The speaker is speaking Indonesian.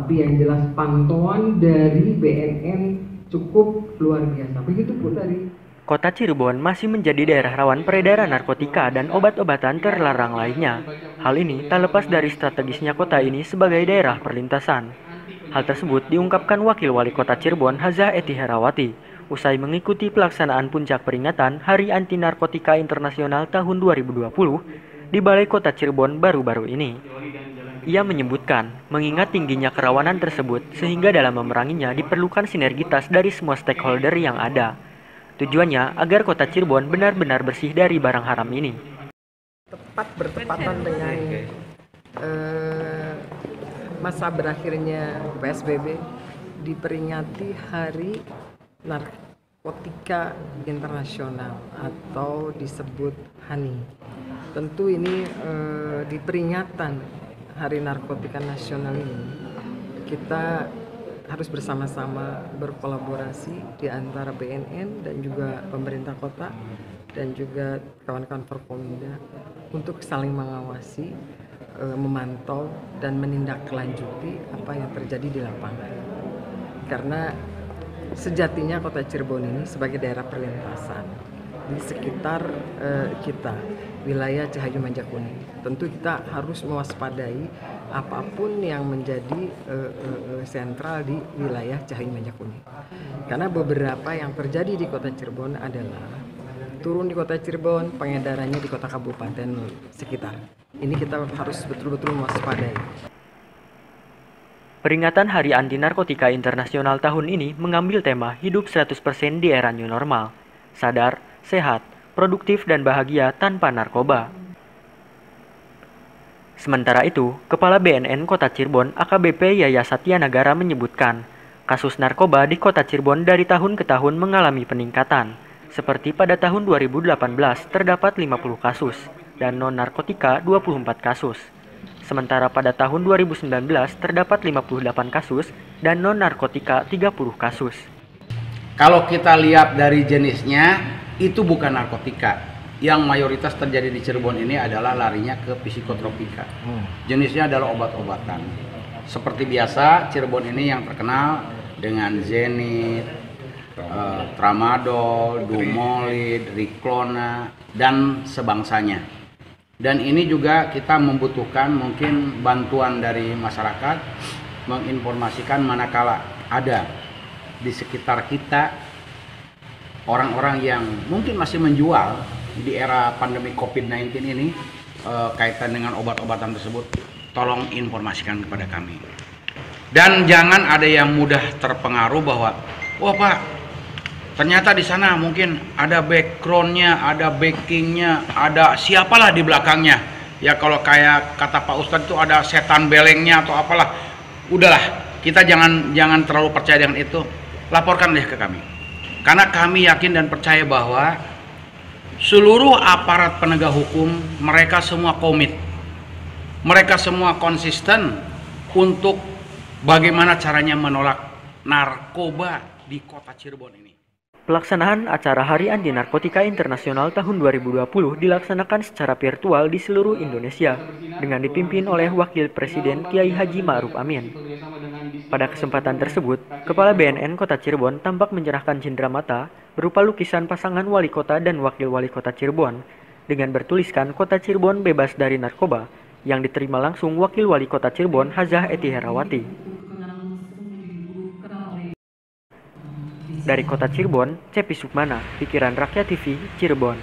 Tapi yang jelas pantauan dari BNN cukup luar biasa. Begitu pun dari Kota Cirebon masih menjadi daerah rawan peredaran narkotika dan obat-obatan terlarang lainnya. Hal ini tak lepas dari strategisnya kota ini sebagai daerah perlintasan. Hal tersebut diungkapkan Wakil Wali Kota Cirebon Hazah Eti Herawati usai mengikuti pelaksanaan puncak peringatan Hari Anti Narkotika Internasional tahun 2020 di Balai Kota Cirebon baru-baru ini. Ia menyebutkan, mengingat tingginya kerawanan tersebut sehingga dalam memeranginya diperlukan sinergitas dari semua stakeholder yang ada. Tujuannya agar kota Cirebon benar-benar bersih dari barang haram ini. tepat bertepatan dengan masa berakhirnya PSBB, diperingati Hari Narkotika Internasional atau disebut HANI. Tentu ini di peringatan Hari Narkotika Nasional ini kita harus bersama-sama berkolaborasi di antara BNN dan juga pemerintah kota dan juga kawan-kawan Forkominda untuk saling mengawasi, memantau dan menindaklanjuti apa yang terjadi di lapangan. Karena sejatinya kota Cirebon ini sebagai daerah perlintasan di sekitar kita, wilayah Cahayu Manjakuning. Tentu kita harus mewaspadai apapun yang menjadi sentral di wilayah Cahayu Manjakuning. Karena beberapa yang terjadi di kota Cirebon adalah turun di kota Cirebon, pengedarannya di kota kabupaten sekitar. Ini kita harus betul-betul mewaspadai. Peringatan Hari Anti Narkotika Internasional tahun ini mengambil tema hidup 100% di era new normal. Sadar, sehat, produktif dan bahagia tanpa narkoba. Sementara itu, Kepala BNN Kota Cirebon AKBP Yaya Satya Nagara menyebutkan, kasus narkoba di Kota Cirebon dari tahun ke tahun mengalami peningkatan. Seperti pada tahun 2018 terdapat 50 kasus dan non-narkotika 24 kasus. Sementara pada tahun 2019 terdapat 58 kasus dan non-narkotika 30 kasus. Kalau kita lihat dari jenisnya, itu bukan narkotika. Yang mayoritas terjadi di Cirebon ini adalah larinya ke psikotropika. Jenisnya adalah obat-obatan. Seperti biasa, Cirebon ini yang terkenal dengan Zenit, Tramadol, Dumolid, Riklona, dan sebangsanya. Dan ini juga kita membutuhkan mungkin bantuan dari masyarakat menginformasikan manakala ada di sekitar kita orang-orang yang mungkin masih menjual di era pandemi COVID-19 ini kaitan dengan obat-obatan tersebut, tolong informasikan kepada kami. Dan jangan ada yang mudah terpengaruh bahwa, wah Pak, ternyata di sana mungkin ada backgroundnya, ada backingnya, ada siapalah di belakangnya. Ya kalau kayak kata Pak Ustadz itu ada setan belengnya atau apalah. Udahlah, kita jangan terlalu percaya dengan itu. Laporkan deh ke kami. Karena kami yakin dan percaya bahwa seluruh aparat penegak hukum mereka semua komit. Mereka semua konsisten untuk bagaimana caranya menolak narkoba di kota Cirebon ini. Pelaksanaan acara Hari Anti Narkotika Internasional tahun 2020 dilaksanakan secara virtual di seluruh Indonesia dengan dipimpin oleh Wakil Presiden Kiai Haji Ma'ruf Amin. Pada kesempatan tersebut, Kepala BNN Kota Cirebon tampak menyerahkan cenderamata berupa lukisan pasangan wali kota dan wakil wali kota Cirebon dengan bertuliskan Kota Cirebon bebas dari narkoba yang diterima langsung Wakil Wali Kota Cirebon Hazah Eti Herawati. Dari Kota Cirebon, Cepi Sukmana, Pikiran Rakyat TV, Cirebon.